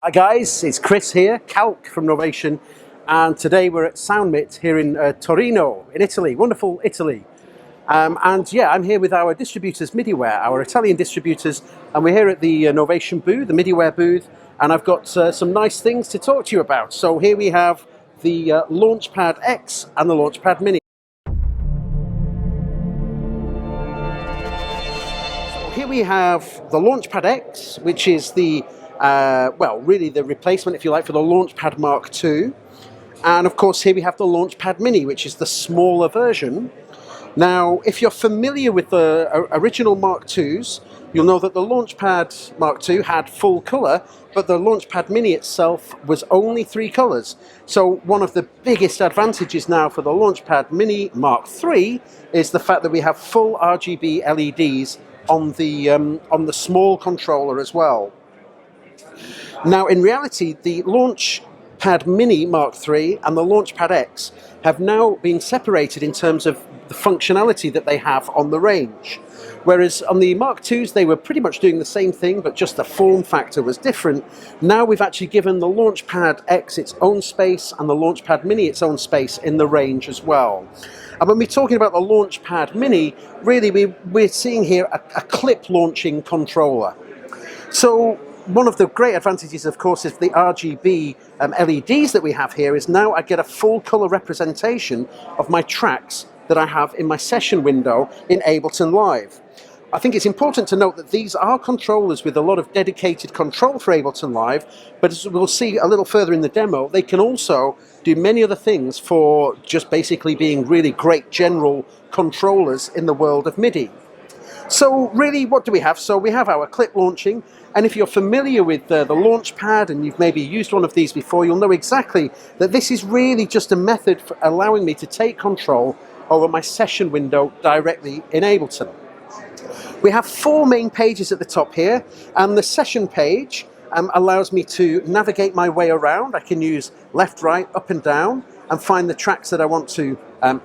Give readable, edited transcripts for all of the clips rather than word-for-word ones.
Hi guys, it's Chris here, Calcutt from Novation, and today we're at Soundmit here in Torino, in Italy, wonderful Italy. And yeah, I'm here with our distributors, MIDIware, our Italian distributors, and we're here at the Novation booth, the MIDIware booth, and I've got some nice things to talk to you about. So here we have the Launchpad X and the Launchpad Mini. So here we have the Launchpad X, which is the well, really the replacement, if you like, for the Launchpad Mark II. And of course, here we have the Launchpad Mini, which is the smaller version. Now, if you're familiar with the original Mark IIs, you'll know that the Launchpad Mark II had full color, but the Launchpad Mini itself was only 3 colors. So one of the biggest advantages now for the Launchpad Mini Mark III is the fact that we have full RGB LEDs on the small controller as well. Now, in reality, the Launchpad Mini Mark III and the Launchpad X have now been separated in terms of the functionality that they have on the range. Whereas on the Mark IIs, they were pretty much doing the same thing, but just the form factor was different. Now we've actually given the Launchpad X its own space and the Launchpad Mini its own space in the range as well. And when we're talking about the Launchpad Mini, really we're seeing here a clip launching controller. So one of the great advantages, of course, is the RGB LEDs that we have here is now I get a full color representation of my tracks that I have in my session window in Ableton Live. I think it's important to note that these are controllers with a lot of dedicated control for Ableton Live, but as we'll see a little further in the demo, they can also do many other things for just basically being really great general controllers in the world of MIDI. So really, what do we have? So we have our clip launching, and if you're familiar with the Launchpad and you've maybe used one of these before, you'll know exactly that this is really just a method for allowing me to take control over my session window directly in Ableton. We have 4 main pages at the top here, and the session page allows me to navigate my way around. I can use left, right, up and down and find the tracks that I want to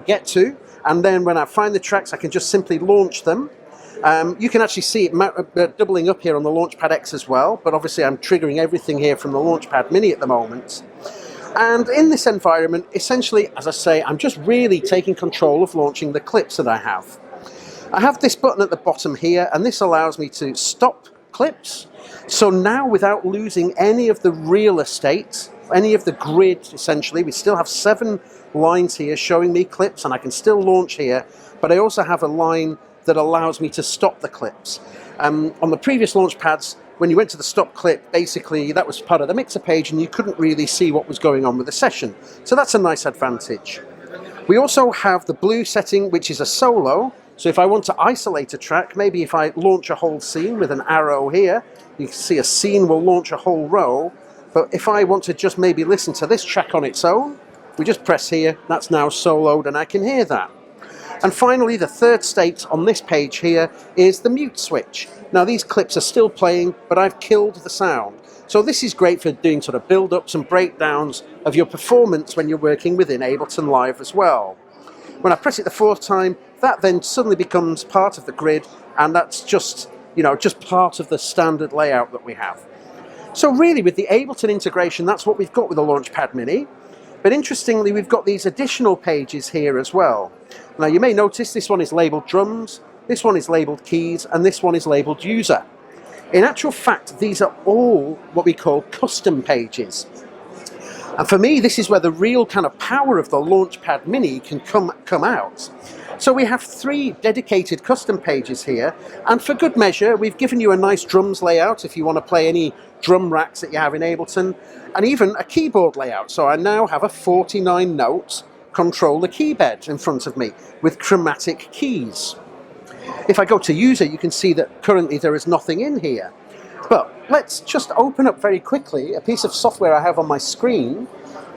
get to, and then when I find the tracks I can just simply launch them. You can actually see it doubling up here on the Launchpad X as well, but obviously I'm triggering everything here from the Launchpad Mini at the moment. And in this environment, essentially, as I say, I'm just really taking control of launching the clips that I have. I have this button at the bottom here, and this allows me to stop clips. So now, without losing any of the real estate, any of the grid, essentially, we still have 7 lines here showing me clips, and I can still launch here, but I also have a line that allows me to stop the clips. On the previous Launchpads, when you went to the stop clip, basically that was part of the mixer page and you couldn't really see what was going on with the session. So that's a nice advantage. We also have the blue setting, which is a solo. So if I want to isolate a track, maybe if I launch a whole scene with an arrow here, you can see a scene will launch a whole row. But if I want to just maybe listen to this track on its own, we just press here, that's now soloed and I can hear that. And finally, the third state on this page here is the mute switch. Now these clips are still playing, but I've killed the sound. So this is great for doing sort of build-ups and breakdowns of your performance when you're working within Ableton Live as well. When I press it the 4th time, that then suddenly becomes part of the grid, and that's just, just part of the standard layout that we have. So really, with the Ableton integration, that's what we've got with the Launchpad Mini. But interestingly, we've got these additional pages here as well. Now you may notice this one is labeled drums, this one is labeled keys, and this one is labeled user. In actual fact, these are all what we call custom pages. And for me, this is where the real kind of power of the Launchpad Mini can come out. So we have 3 dedicated custom pages here, and for good measure, we've given you a nice drums layout if you want to play any drum racks that you have in Ableton, and even a keyboard layout. So I now have a 49 note controller keyboard in front of me with chromatic keys. If I go to user, you can see that currently there is nothing in here. But let's just open up very quickly a piece of software I have on my screen,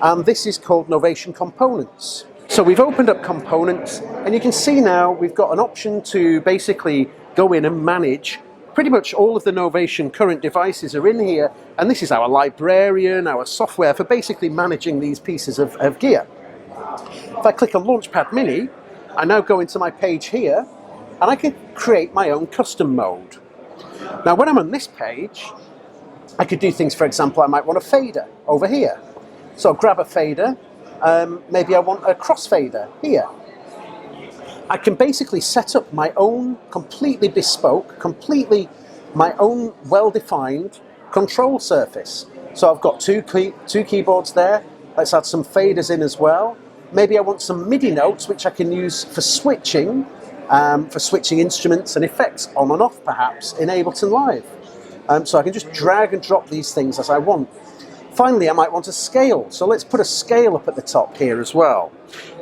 and this is called Novation Components. So we've opened up Components, and you can see now we've got an option to basically go in and manage pretty much all of the Novation current devices are in here, and this is our librarian, our software for basically managing these pieces of gear. If I click on Launchpad Mini, I now go into my page here, and I can create my own custom mode. Now when I'm on this page, I could do things, for example, I might want a fader over here. So grab a fader, maybe I want a crossfader here. I can basically set up my own completely bespoke, completely my own well-defined control surface. So I've got two keyboards there. Let's add some faders in as well. Maybe I want some MIDI notes which I can use for switching instruments and effects on and off perhaps in Ableton Live. So I can just drag and drop these things as I want. Finally, I might want a scale. So let's put a scale up at the top here as well.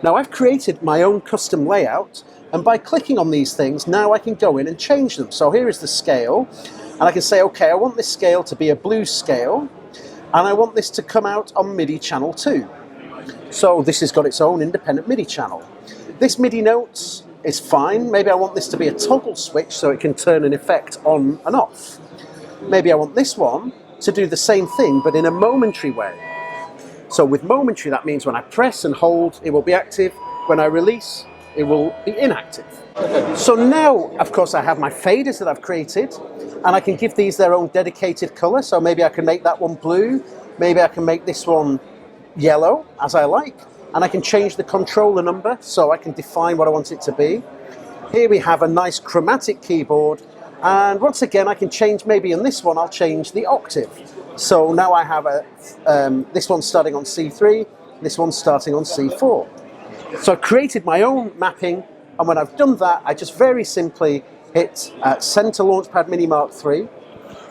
Now I've created my own custom layout, and by clicking on these things, now I can go in and change them. So here is the scale, and I can say, okay, I want this scale to be a blues scale, and I want this to come out on MIDI channel 2. So this has got its own independent MIDI channel. This MIDI notes is fine. Maybe I want this to be a toggle switch so it can turn an effect on and off. Maybe I want this one to do the same thing but in a momentary way. So with momentary, that means when I press and hold, it will be active. When I release, it will be inactive. So now, of course, I have my faders that I've created, and I can give these their own dedicated color. So maybe I can make that one blue, maybe I can make this one yellow, as I like, and I can change the controller number so I can define what I want it to be. Here we have a nice chromatic keyboard, and once again I can change, maybe in this one I'll change the octave. So now I have this one starting on C3, this one starting on C4. So I've created my own mapping, and when I've done that, I just very simply hit Send to Launchpad Mini Mark III.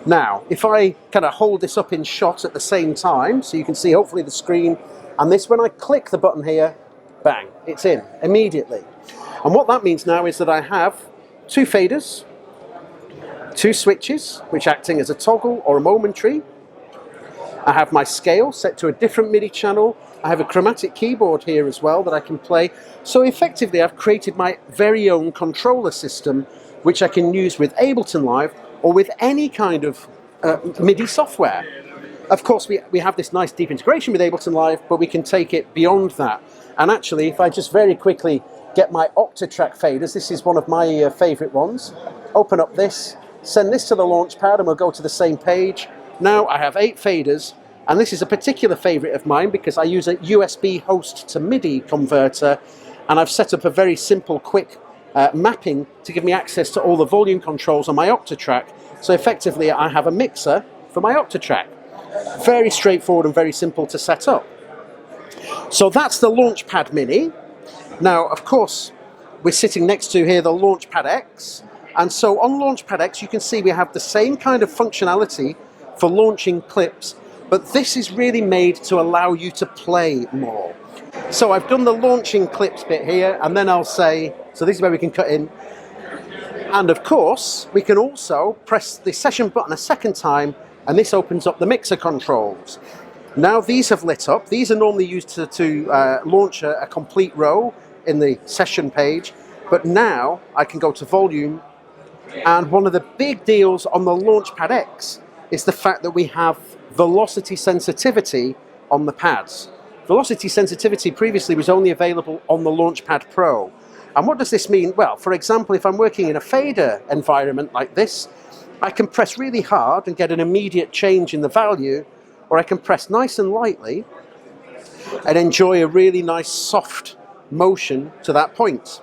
Now, if I kind of hold this up in shot at the same time, so you can see hopefully the screen, and this, when I click the button here, bang, it's in immediately. And what that means now is that I have two faders, two switches, which acting as a toggle or a momentary. I have my scale set to a different MIDI channel. I have a chromatic keyboard here as well that I can play. So effectively, I've created my very own controller system, which I can use with Ableton Live or with any kind of MIDI software. Of course, we have this nice deep integration with Ableton Live, but we can take it beyond that. And actually, if I just very quickly get my Octatrack faders, this is one of my favorite ones, open up this, send this to the Launchpad, and we'll go to the same page. Now I have 8 faders, and this is a particular favorite of mine because I use a USB host to MIDI converter, and I've set up a very simple, quick mapping to give me access to all the volume controls on my Octatrack. So effectively I have a mixer for my Octatrack. Very straightforward and very simple to set up. So that's the Launchpad Mini. Now, of course, we're sitting next to here the Launchpad X, and so on Launchpad X you can see we have the same kind of functionality for launching clips, but this is really made to allow you to play more. So I've done the launching clips bit here, and then I'll say, so this is where we can cut in, and of course we can also press the session button a second time, and this opens up the mixer controls. Now these have lit up. These are normally used to launch a complete row in the session page, but now I can go to volume, and one of the big deals on the Launchpad X is the fact that we have velocity sensitivity on the pads. Velocity sensitivity previously was only available on the Launchpad Pro. And what does this mean? Well, for example, if I'm working in a fader environment like this, I can press really hard and get an immediate change in the value, or I can press nice and lightly and enjoy a really nice soft motion to that point.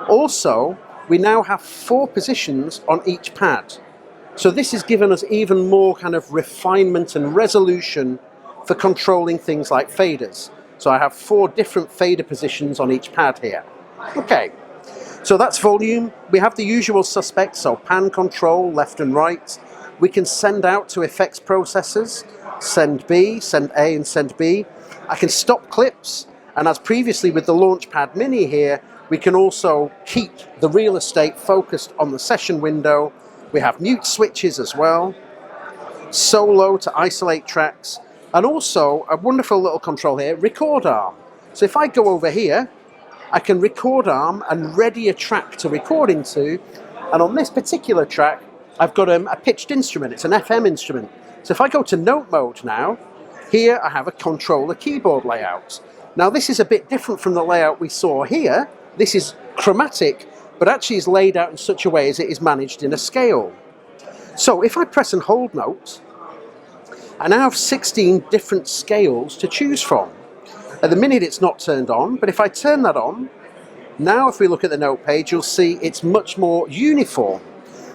Also, we now have 4 positions on each pad. So this has given us even more kind of refinement and resolution for controlling things like faders. So I have 4 different fader positions on each pad here. Okay, so that's volume. We have the usual suspects, so pan control, left and right. We can send out to effects processors, send B, send A and send B. I can stop clips, and as previously with the Launchpad Mini here, we can also keep the real estate focused on the session window. We have mute switches as well, solo to isolate tracks, and also a wonderful little control here, record arm. So if I go over here, I can record arm and ready a track to record into, and on this particular track, I've got a pitched instrument, it's an FM instrument. So if I go to note mode now, here I have a controller keyboard layout. Now this is a bit different from the layout we saw here. This is chromatic, but actually is laid out in such a way as it is managed in a scale. So if I press and hold note, I now have 16 different scales to choose from. At the minute it's not turned on, but if I turn that on, now if we look at the note page, you'll see it's much more uniform.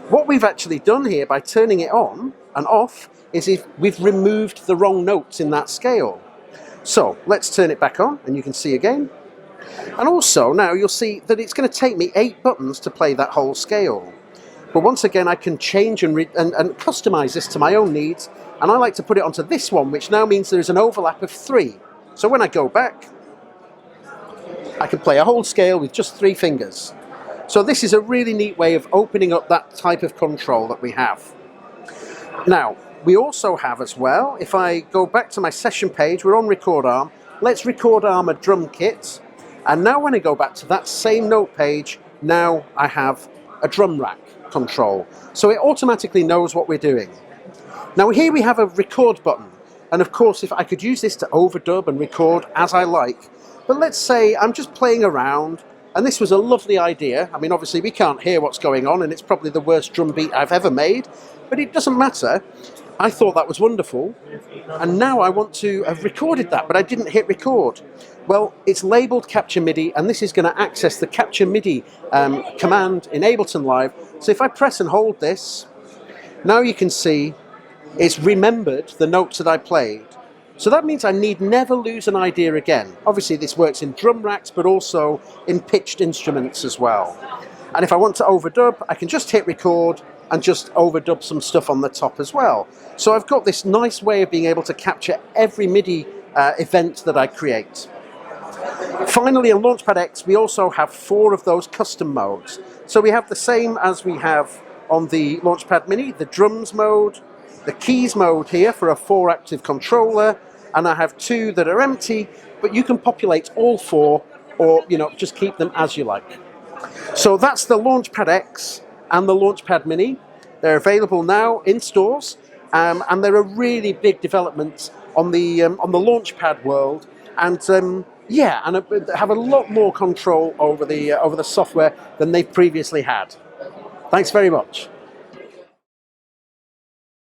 What we've actually done here by turning it on and off is if we've removed the wrong notes in that scale. So let's turn it back on and you can see again. And also now you'll see that it's going to take me 8 buttons to play that whole scale. But once again I can change and customize this to my own needs, and I like to put it onto this one, which now means there's an overlap of 3. So when I go back, I can play a whole scale with just 3 fingers. So this is a really neat way of opening up that type of control that we have. Now, we also have as well, if I go back to my session page, we're on record arm, let's record arm a drum kit. And now when I go back to that same note page, now I have a drum rack control. So it automatically knows what we're doing. Now here we have a record button. And of course, if I could use this to overdub and record as I like, but let's say I'm just playing around, and this was a lovely idea. I mean, obviously we can't hear what's going on, and it's probably the worst drum beat I've ever made, but it doesn't matter. I thought that was wonderful, and now I want to have recorded that, but I didn't hit record. Well, it's labeled Capture MIDI, and this is going to access the Capture MIDI command in Ableton Live. So if I press and hold this, now you can see it's remembered the notes that I played. So that means I need never lose an idea again. Obviously this works in drum racks, but also in pitched instruments as well. And if I want to overdub, I can just hit record and just overdub some stuff on the top as well. So I've got this nice way of being able to capture every MIDI event that I create. Finally, on Launchpad X, we also have 4 of those custom modes. So we have the same as we have on the Launchpad Mini, the drums mode, the keys mode here for a 4-active controller, and I have 2 that are empty, but you can populate all 4, or just keep them as you like. So that's the Launchpad X and the Launchpad Mini. They're available now in stores, and they're a really big development on the Launchpad world, and yeah, and have a lot more control over the software than they've previously had. Thanks very much.